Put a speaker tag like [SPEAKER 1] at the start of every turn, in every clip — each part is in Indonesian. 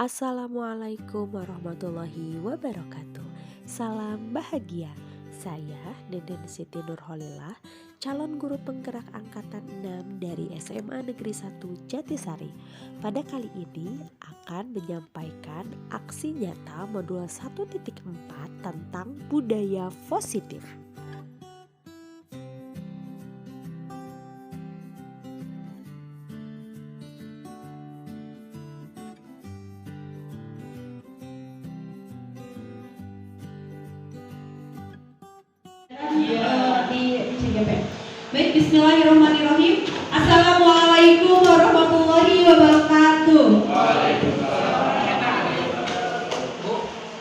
[SPEAKER 1] Assalamualaikum warahmatullahi wabarakatuh. Salam bahagia. Saya Deden Siti Nurholilah, calon guru penggerak angkatan 6 dari SMA Negeri 1 Jatisari. Pada kali ini akan menyampaikan aksi nyata modul 1.4 tentang budaya positif.
[SPEAKER 2] Di CGP. Baik, bismillahirrahmanirrahim. Assalamualaikum warahmatullahi wabarakatuh.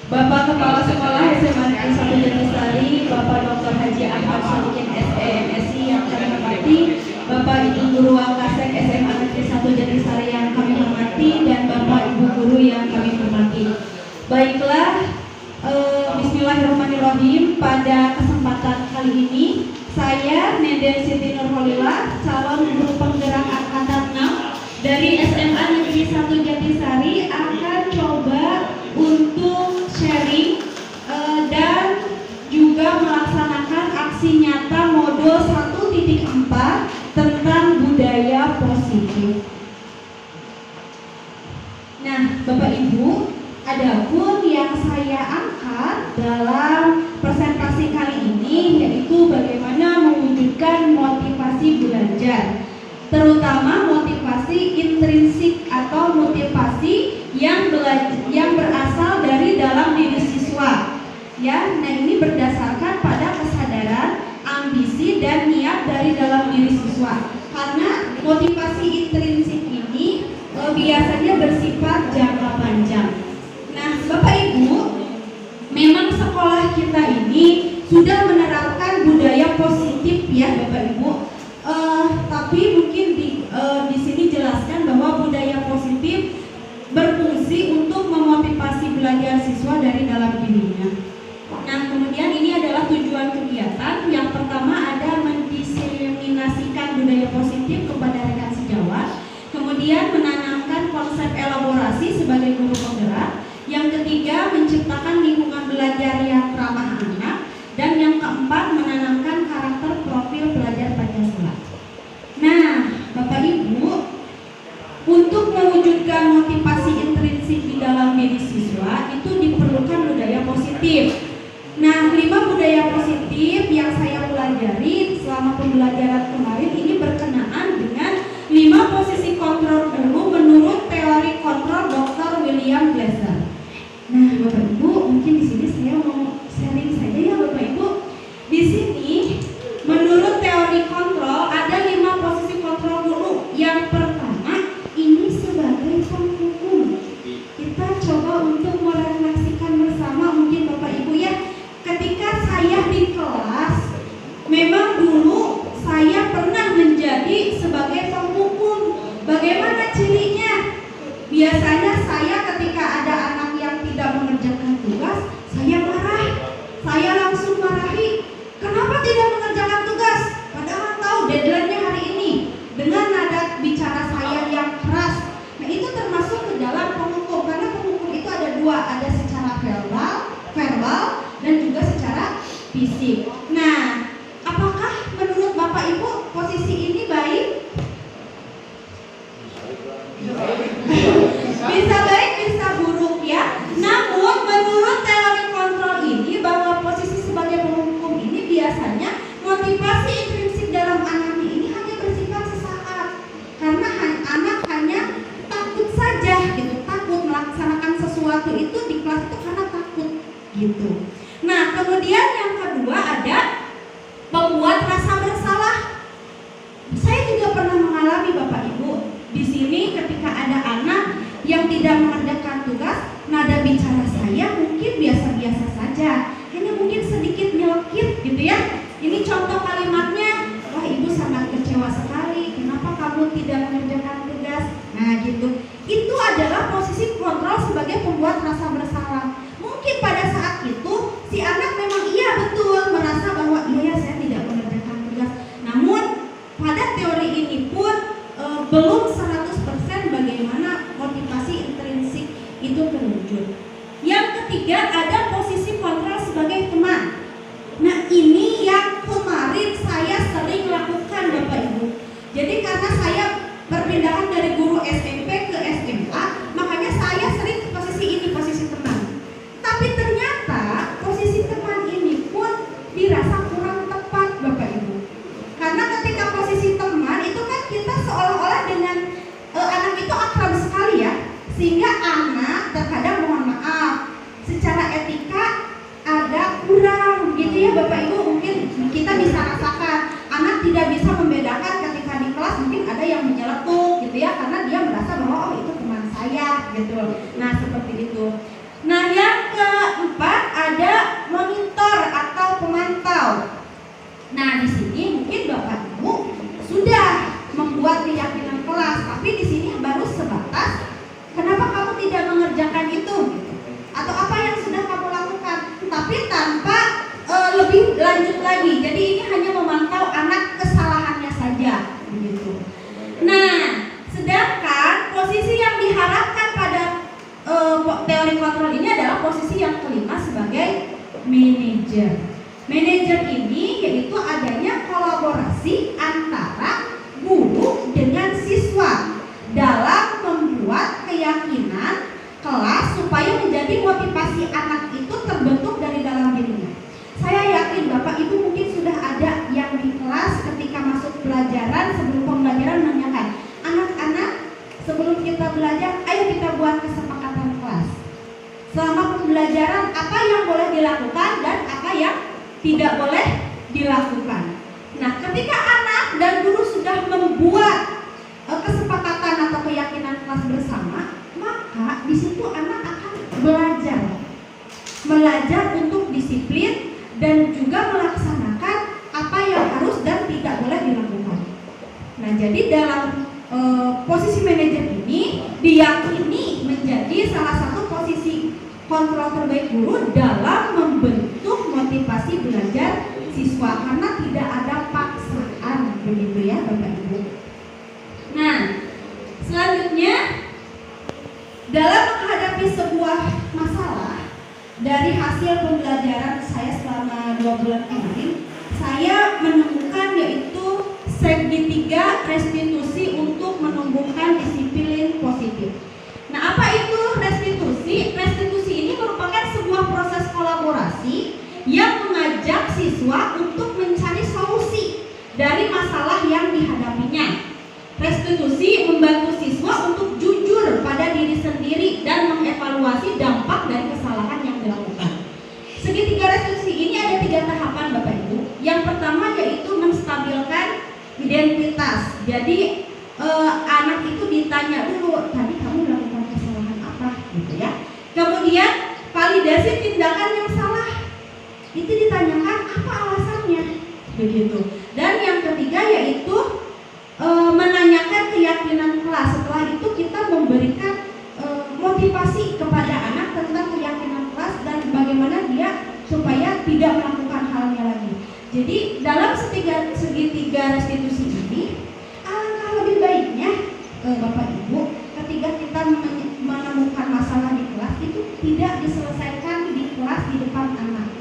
[SPEAKER 2] Bapak Kepala Sekolah SMA Negeri 1 Jatisari, Bapak Dr. Haji Ahmad Sadikin SEMSI yang kami hormati, Bapak Ibu Guru Wakasek SMA Negeri 1 Jatisari yang kami hormati, dan Bapak Ibu Guru yang kami hormati. Baiklah, bismillahirrahmanirrahim. Pada kesempatan kali ini saya Neden Siti Nurholilah, calon guru penggerak angkatan 6 dari SMA Negeri 1 Jatisari, akan coba untuk sharing dan juga melaksanakan aksi nyata modul 1.4 tentang budaya positif. Nah, Bapak Ibu, adapun yang saya angkat dalam presentasi kali ini yaitu bagaimana mewujudkan motivasi belajar, terutama motivasi intrinsik atau motivasi yang berasal dari dalam diri siswa. Ya, nah ini berdasarkan pada kesadaran, ambisi dan niat dari dalam diri siswa. Karena motivasi intrinsik ini biasanya bersifat jangka panjang. Nah, Bapak Ibu, memang sekolah kita ini sudah menerapkan budaya positif ya, Bapak Ibu. Tapi mungkin di sini jelaskan bahwa budaya positif berfungsi untuk memotivasi belajar siswa dari dalam dirinya. Nah, kemudian ini adalah tujuan kegiatan. Yang pertama ada mendiseminasikan budaya positif kepada rekan sejawat. Kemudian menanamkan konsep elaborasi sebagai guru penggerak. Yang ketiga, menciptakan lingkungan belajar yang ramah anak. Dan yang keempat, menanamkan karakter profil pelajar Pancasila. Nah, Bapak Ibu, untuk mewujudkan motivasi intrinsik di dalam diri siswa itu diperlukan budaya positif. Nah, 5 budaya positif yang saya pelajari selama pembelajaran kemarin ini berkenaan dengan 5 posisi kontrol dulu menurut teori kontrol Dr. William Glasser. Nah, Bapak Ibu, mungkin di sini saya mau sharing saja ya, Bapak Ibu. Di sini menurut teori kontrol ada 5 posisi kontrol dulu. Yang pertama ini sebagai penghukum. Kita coba untuk merefleksikan bersama mungkin Bapak Ibu ya. Ketika saya di kelas, memang dulu saya pernah menjadi sebagai penghukum. Bagaimana cirinya? Biasanya saya ketika ada anak yang tidak mengerjakan tugas, saya marah. Saya langsung marahi. Kenapa tidak mengerjakan tugas? Padahal tahu deadline-nya hari ini. Dengan nada bicara saya yang keras. Nah, itu termasuk ke dalam penghukum. Karena penghukum itu ada 2, ada secara verbal dan juga secara fisik. Nah, apakah menurut Bapak Ibu posisi ini baik? Bisa baik, bisa buruk ya. Namun menurut teori kontrol ini bahwa posisi sebagai penghukum ini biasanya motivasi intrinsik dalam anak ini hanya bersifat sesaat. Karena anak hanya takut saja gitu, takut melaksanakan sesuatu itu di kelas itu karena takut gitu. Nah, kemudian yang kedua ada membuat rasa bersalah. Saya juga pernah mengalami Bapak Ibu. Di sini ketika ada anak yang tidak mengerjakan tugas, nada bicara saya mungkin biasa-biasa saja, hanya mungkin sedikit nyelekit gitu ya. Ini contoh kalimatnya, wah ibu sangat kecewa sekali, kenapa kamu tidak mengerjakan tugas? Nah gitu. Itu adalah posisi kontrol sebagai pembuat rasa bersalah. Mungkin pada saat itu si anak memang iya betul merasa bahwa iya saya tidak mengerjakan tugas. Namun pada teori ini pun belum 100% bagaimana motivasi intrinsik itu jujur. Yang ketiga ada posisi kontrol sebagai teman. Nah ini yang kemarin saya sering lakukan Bapak Ibu. Jadi karena saya perpindahan dari guru SMP ke SMA, makanya saya sering ke posisi ini, posisi teman. Tapi ternyata posisi teman ini pun dirasa kurang tepat Bapak Ibu. Karena ketika posisi teman itu kan kita seolah-olah dengan anak itu akrab sekali ya, sehingga anak terkadang mohon maaf secara etika ada kurang gitu ya Bapak Ibu. Mungkin kita bisa rasakan anak tidak bisa membedakan ketika di kelas mungkin ada yang menyeletuk gitu ya, karena dia merasa bahwa oh itu teman saya gitu. Nah seperti itu. Nah yang keempat ada monitor atau pemantau. Nah di sini mungkin Bapak Ibu sudah membuat keyakinan kelas, tapi di sini baru sebatas kenapa kamu tidak mengerjakan itu gitu. Atau apa yang sudah kamu lakukan, tapi tanpa lebih lanjut lagi. Jadi ini hanya memantau anak kesalahannya saja begitu. Nah, sedangkan posisi yang diharapkan pada teori kontrol ini adalah posisi yang kelima sebagai manajer. Manajer ini yaitu adanya kolaborasi antara guru dengan siswa dalam membuat keyakinan kelas supaya menjadi motivasi anak itu terbentuk dari dalam dirinya. Saya yakin Bapak Ibu mungkin sudah ada yang di kelas ketika masuk pelajaran, sebelum pembelajaran menanyakan, anak-anak sebelum kita belajar, ayo kita buat kesepakatan kelas. Selama pembelajaran apa yang boleh dilakukan dan apa yang tidak boleh dilakukan. Nah, ketika anak dan guru sudah membuat kesepakatan atau keyakinan kelas bersama, maka di situ anak akan belajar untuk disiplin dan juga melaksanakan apa yang harus dan tidak boleh dilakukan. Nah, jadi dalam posisi manajer ini diyakini menjadi salah satu posisi kontrol terbaik guru dalam membentuk motivasi belajar siswa karena tidak ada paksaan begitu ya Bapak Ibu. Nah, selanjutnya dalam menghadapi sebuah masalah dari hasil pembelajaran saya selama 2 bulan kemarin, saya menemukan yaitu segitiga restitusi untuk menumbuhkan disiplin positif. Nah, apa itu restitusi? Restitusi ini merupakan sebuah proses kolaborasi yang mengajak siswa untuk mencari solusi dari masalah yang dihadapinya. Restitusi membantu siswa untuk jujur pada diri sendiri dan mengevaluasi dampak dari kesalahan yang dilakukan. Segitiga restitusi ini ada 3 tahapan Bapak Ibu. Yang pertama yaitu menstabilkan identitas. Jadi anak itu ditanya dulu, tadi kamu melakukan kesalahan apa gitu ya. Kemudian validasi tindakan yang salah. Itu ditanyakan apa alasannya begitu. Dan yang ketiga yaitu menanyakan keyakinan kelas. Setelah itu kita memberikan motivasi kepada anak tentang keyakinan kelas dan bagaimana dia supaya tidak melakukan halnya lagi. Jadi dalam segitiga restitusi ini alangkah lebih baiknya Bapak Ibu ketika kita menemukan masalah di kelas itu tidak diselesaikan di kelas di depan anak,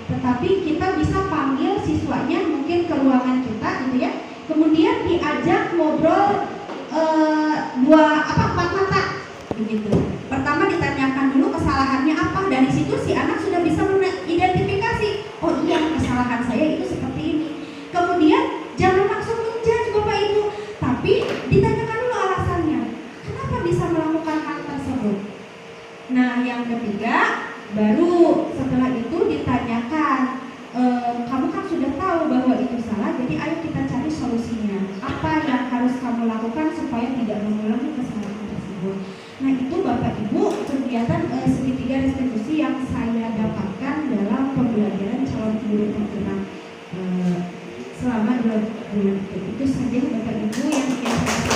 [SPEAKER 2] tetapi kita bisa panggil siswanya mungkin ke ruangan kita gitu ya. Kemudian diajak ngobrol 4 mata begitu. Pertama ditanyakan dulu kesalahannya apa. Dari situ si anak sudah bisa mengidentifikasi, oh iya kesalahan saya itu seperti ini. Kemudian jangan langsung menjudge Bapak Ibu, tapi ditanyakan dulu alasannya. Kenapa bisa melakukan hal tersebut? Nah, yang ketiga baru setelah itu ditanyakan, kamu kan sudah tahu bahwa itu salah, jadi ayo kita cari solusinya. Apa yang harus kamu lakukan supaya tidak mengulangi kesalahan tersebut. Nah, itu Bapak Ibu kegiatan segitiga restitusi yang saya dapatkan dalam pembelajaran calon guru penggerak selama 2 bulan itu. Itu saja Bapak Ibu yang saya